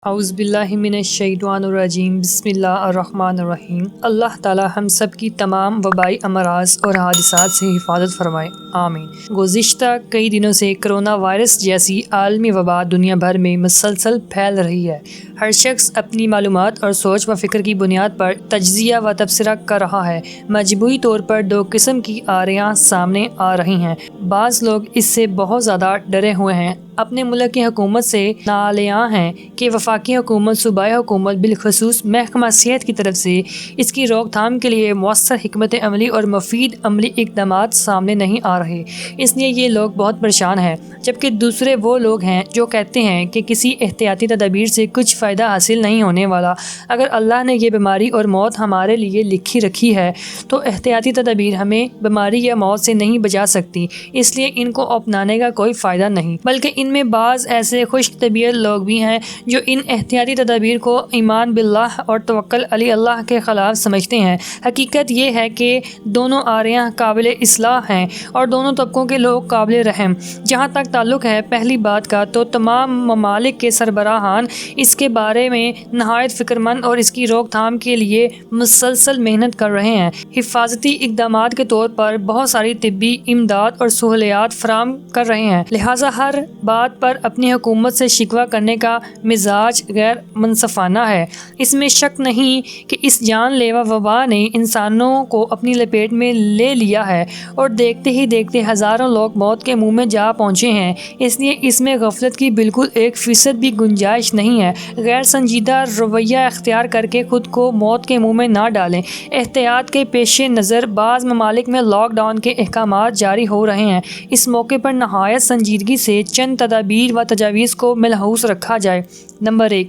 اعوذ باللہ من الشیطان الرجیم بسم اللہ الرحمن الرحیم۔ اللہ تعالی ہم سب کی تمام وبائی امراض اور حادثات سے حفاظت فرمائے، آمین۔ گزشتہ کئی دنوں سے کرونا وائرس جیسی عالمی وبا دنیا بھر میں مسلسل پھیل رہی ہے۔ ہر شخص اپنی معلومات اور سوچ و فکر کی بنیاد پر تجزیہ و تبصرہ کر رہا ہے۔ مجموعی طور پر دو قسم کی آریاں سامنے آ رہی ہیں۔ بعض لوگ اس سے بہت زیادہ ڈرے ہوئے ہیں، اپنے ملک کی حکومت سے نااہل ہیں کہ وفاقی حکومت، صوبائی حکومت، بالخصوص محکمہ صحت کی طرف سے اس کی روک تھام کے لیے مؤثر حکمت عملی اور مفید عملی اقدامات سامنے نہیں آ رہے، اس لیے یہ لوگ بہت پریشان ہیں۔ جبکہ دوسرے وہ لوگ ہیں جو کہتے ہیں کہ کسی احتیاطی تدابیر سے کچھ فائدہ حاصل نہیں ہونے والا۔ اگر اللہ نے یہ بیماری اور موت ہمارے لیے لکھی رکھی ہے تو احتیاطی تدابیر ہمیں بیماری یا موت سے نہیں بچا سکتی، اس لیے ان کو اپنانے کا کوئی فائدہ نہیں۔ بلکہ ان میں بعض ایسے خوش طبیعت لوگ بھی ہیں جو ان احتیاطی تدابیر کو ایمان باللہ اور توکل علی اللہ کے خلاف سمجھتے ہیں۔ حقیقت یہ ہے کہ دونوں آریاں قابل اصلاح ہیں اور دونوں طبقوں کے لوگ قابل رحم۔ جہاں تک تعلق ہے پہلی بات کا، تو تمام ممالک کے سربراہان اس کے بارے میں نہایت فکر مند اور اس کی روک تھام کے لیے مسلسل محنت کر رہے ہیں۔ حفاظتی اقدامات کے طور پر بہت ساری طبی امداد اور سہولیات فراہم کر رہے ہیں، لہٰذا ہر بات پر اپنی حکومت سے شکوہ کرنے کا مزاج غیر منصفانہ ہے۔ اس میں شک نہیں کہ اس جان لیوا وبا نے انسانوں کو اپنی لپیٹ میں لے لیا ہے اور دیکھتے ہی دیکھتے ہزاروں لوگ موت کے منہ میں جا پہنچے ہیں۔ اس لیے اس میں غفلت کی بالکل 1% بھی گنجائش نہیں ہے۔ غیر سنجیدہ رویہ اختیار کر کے خود کو موت کے منہ میں نہ ڈالیں۔ احتیاط کے پیش نظر بعض ممالک میں لاک ڈاؤن کے احکامات جاری ہو رہے ہیں۔ اس موقع پر نہایت سنجیدگی سے چند تدابیر و تجاویز کو ملحوظ رکھا جائے۔ نمبر 1،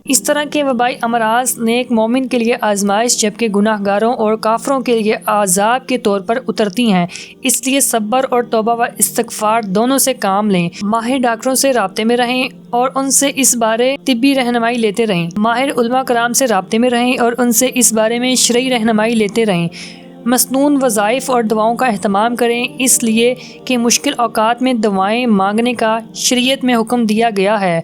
اس طرح کے وبائی امراض نیک مومن کے لیے آزمائش جبکہ گناہ گاروں اور کافروں کے لیے عذاب کے طور پر اترتی ہیں، اس لیے صبر اور توبہ و استغفار دونوں سے کام لیں۔ ماہر ڈاکٹروں سے رابطے میں رہیں اور ان سے اس بارے طبی رہنمائی لیتے رہیں۔ ماہر علماء کرام سے رابطے میں رہیں اور ان سے اس بارے میں شرعی رہنمائی لیتے رہیں۔ مسنون وظائف اور دعاؤں کا اہتمام کریں، اس لیے کہ مشکل اوقات میں دعائیں مانگنے کا شریعت میں حکم دیا گیا ہے۔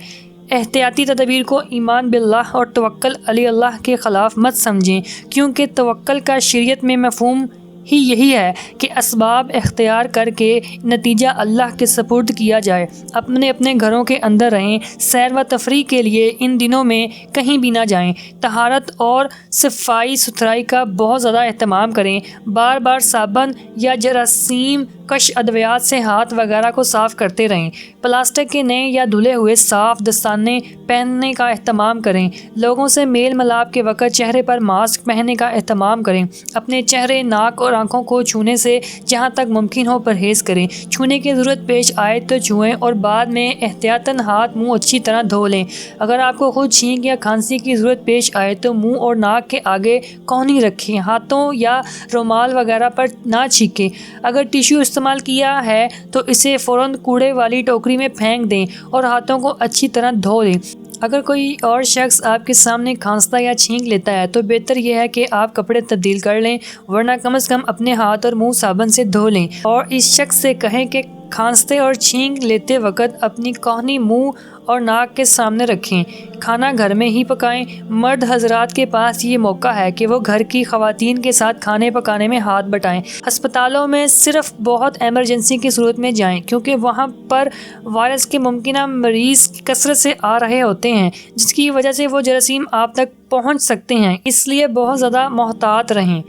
احتیاطی تدابیر کو ایمان باللہ اور توکل علی اللہ کے خلاف مت سمجھیں، کیونکہ توکل کا شریعت میں مفہوم ہی یہی ہے کہ اسباب اختیار کر کے نتیجہ اللہ کے سپرد کیا جائے۔ اپنے گھروں کے اندر رہیں، سیر و تفریح کے لیے ان دنوں میں کہیں بھی نہ جائیں۔ طہارت اور صفائی ستھرائی کا بہت زیادہ اہتمام کریں۔ بار بار صابن یا جراثیم کش ادویات سے ہاتھ وغیرہ کو صاف کرتے رہیں۔ پلاسٹک کے نئے یا دھلے ہوئے صاف دستانے پہننے کا اہتمام کریں۔ لوگوں سے میل ملاپ کے وقت چہرے پر ماسک پہننے کا اہتمام کریں۔ اپنے چہرے، ناک اور آنکھوں کو چھونے سے جہاں تک ممکن ہو پرہیز کریں۔ چھونے کی ضرورت پیش آئے تو چھوئیں اور بعد میں احتیاطاً ہاتھ منہ اچھی طرح دھو لیں۔ اگر آپ کو خود چھینک یا کھانسی کی ضرورت پیش آئے تو منہ اور ناک کے آگے کونی رکھیں، ہاتھوں یا رومال وغیرہ پر نہ چھینکیں۔ اگر ٹیشو استعمال کیا ہے تو اسے فوراً کوڑے والی ٹوکری میں پھینک دیں اور ہاتھوں کو اچھی طرح دھو لیں۔ اگر کوئی اور شخص آپ کے سامنے کھانستا یا چھینک لیتا ہے تو بہتر یہ ہے کہ آپ کپڑے تبدیل کر لیں، ورنہ کم از کم اپنے ہاتھ اور منہ صابن سے دھو لیں اور اس شخص سے کہیں کہ کھانستے اور چھینک لیتے وقت اپنی کہنی منہ اور ناک کے سامنے رکھیں۔ کھانا گھر میں ہی پکائیں۔ مرد حضرات کے پاس یہ موقع ہے کہ وہ گھر کی خواتین کے ساتھ کھانے پکانے میں ہاتھ بٹائیں۔ ہسپتالوں میں صرف بہت ایمرجنسی کی صورت میں جائیں، کیونکہ وہاں پر وائرس کے ممکنہ مریض کثرت سے آ رہے ہوتے ہیں، جس کی وجہ سے وہ جراثیم آپ تک پہنچ سکتے ہیں، اس لیے بہت زیادہ محتاط رہیں۔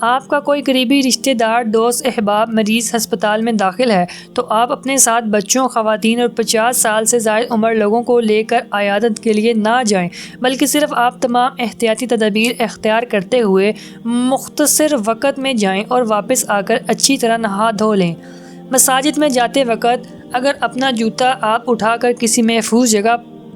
آپ کا کوئی قریبی رشتہ دار، دوست، احباب مریض ہسپتال میں داخل ہے تو آپ اپنے ساتھ بچوں، خواتین اور 50 سال سے زائد عمر لوگوں کو لے کر عیادت کے لیے نہ جائیں، بلکہ صرف آپ تمام احتیاطی تدابیر اختیار کرتے ہوئے مختصر وقت میں جائیں اور واپس آ کر اچھی طرح نہا دھو لیں۔ مساجد میں جاتے وقت اگر اپنا جوتا آپ اٹھا کر کسی محفوظ جگہ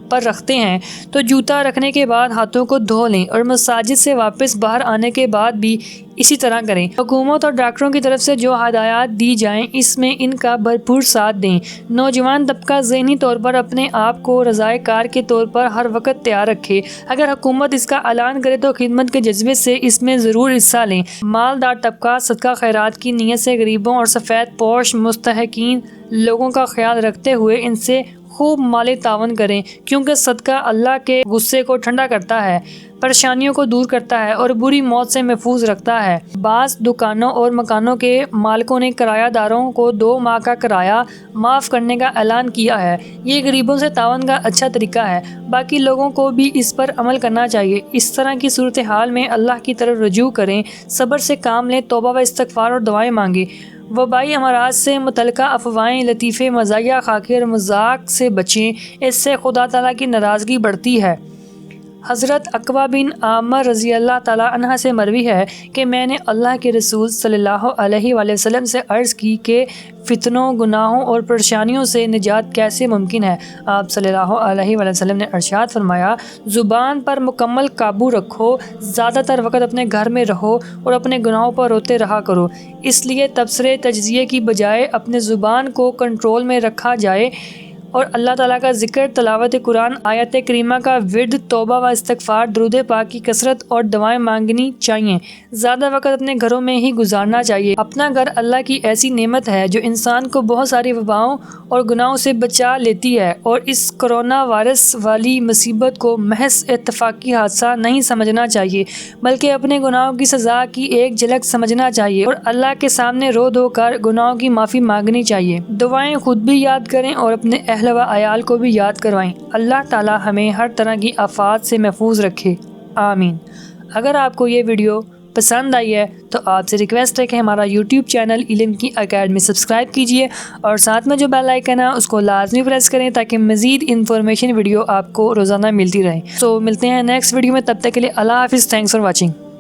پر رکھتے ہیں تو جوتا رکھنے کے بعد ہاتھوں کو دھو لیں اور مساجد سے واپس باہر آنے کے بعد بھی اسی طرح کریں۔ حکومت اور ڈاکٹروں کی طرف سے جو ہدایات دی جائیں اس میں ان کا بھرپور ساتھ دیں۔ نوجوان طبقہ ذہنی طور پر اپنے آپ کو رضائے کار کے طور پر ہر وقت تیار رکھے۔ اگر حکومت اس کا اعلان کرے تو خدمت کے جذبے سے اس میں ضرور حصہ لیں۔ مالدار طبقہ صدقہ خیرات کی نیت سے غریبوں اور سفید پوش مستحقین لوگوں کا خیال رکھتے ہوئے ان سے خوب مالی تعاون کریں، کیونکہ صدقہ اللہ کے غصے کو ٹھنڈا کرتا ہے، پریشانیوں کو دور کرتا ہے اور بری موت سے محفوظ رکھتا ہے۔ بعض دکانوں اور مکانوں کے مالکوں نے کرایہ داروں کو 2 ماہ کا کرایہ معاف کرنے کا اعلان کیا ہے۔ یہ غریبوں سے تعاون کا اچھا طریقہ ہے، باقی لوگوں کو بھی اس پر عمل کرنا چاہیے۔ اس طرح کی صورتحال میں اللہ کی طرف رجوع کریں، صبر سے کام لیں، توبہ و استغفار اور دعائیں مانگیں، وبائی امراض سے متعلقہ افواہیں، لطیفے، مزاحیہ، خاکے اور مذاق سے بچیں، اس سے خدا تعالیٰ کی ناراضگی بڑھتی ہے۔ حضرت عقبہ بن عامر رضی اللہ تعالیٰ عنہ سے مروی ہے کہ میں نے اللہ کے رسول صلی اللہ علیہ وآلہ وسلم سے عرض کی کہ فتنوں، گناہوں اور پریشانیوں سے نجات کیسے ممکن ہے؟ آپ صلی اللہ علیہ وآلہ وسلم نے ارشاد فرمایا، زبان پر مکمل قابو رکھو، زیادہ تر وقت اپنے گھر میں رہو اور اپنے گناہوں پر روتے رہا کرو۔ اس لیے تبصرے تجزیے کی بجائے اپنے زبان کو کنٹرول میں رکھا جائے اور اللہ تعالیٰ کا ذکر، تلاوت قرآن، آیت کریمہ کا ورد، توبہ و استغفار، درود پاک کی کثرت اور دعائیں مانگنی چاہیے۔ زیادہ وقت اپنے گھروں میں ہی گزارنا چاہیے۔ اپنا گھر اللہ کی ایسی نعمت ہے جو انسان کو بہت ساری وباؤں اور گناہوں سے بچا لیتی ہے، اور اس کرونا وائرس والی مصیبت کو محض اتفاقی حادثہ نہیں سمجھنا چاہیے، بلکہ اپنے گناہوں کی سزا کی ایک جھلک سمجھنا چاہیے اور اللہ کے سامنے رو دھو کر گناہوں کی معافی مانگنی چاہیے۔ دعائیں خود بھی یاد کریں اور اپنے اہل و عیال کو بھی یاد کروائیں۔ اللہ تعالی ہمیں ہر طرح کی آفات سے محفوظ رکھے، آمین۔ اگر آپ کو یہ ویڈیو پسند آئی ہے تو آپ سے ریکویسٹ ہے کہ ہمارا یوٹیوب چینل علم کی اکیڈمی سبسکرائب کیجئے اور ساتھ میں جو بیل آئیکن ہے اس کو لازمی پریس کریں تاکہ مزید انفارمیشن ویڈیو آپ کو روزانہ ملتی رہے۔ ملتے ہیں نیکسٹ ویڈیو میں، تب تک کے لیے اللہ حافظ، تھینکس فار واچنگ۔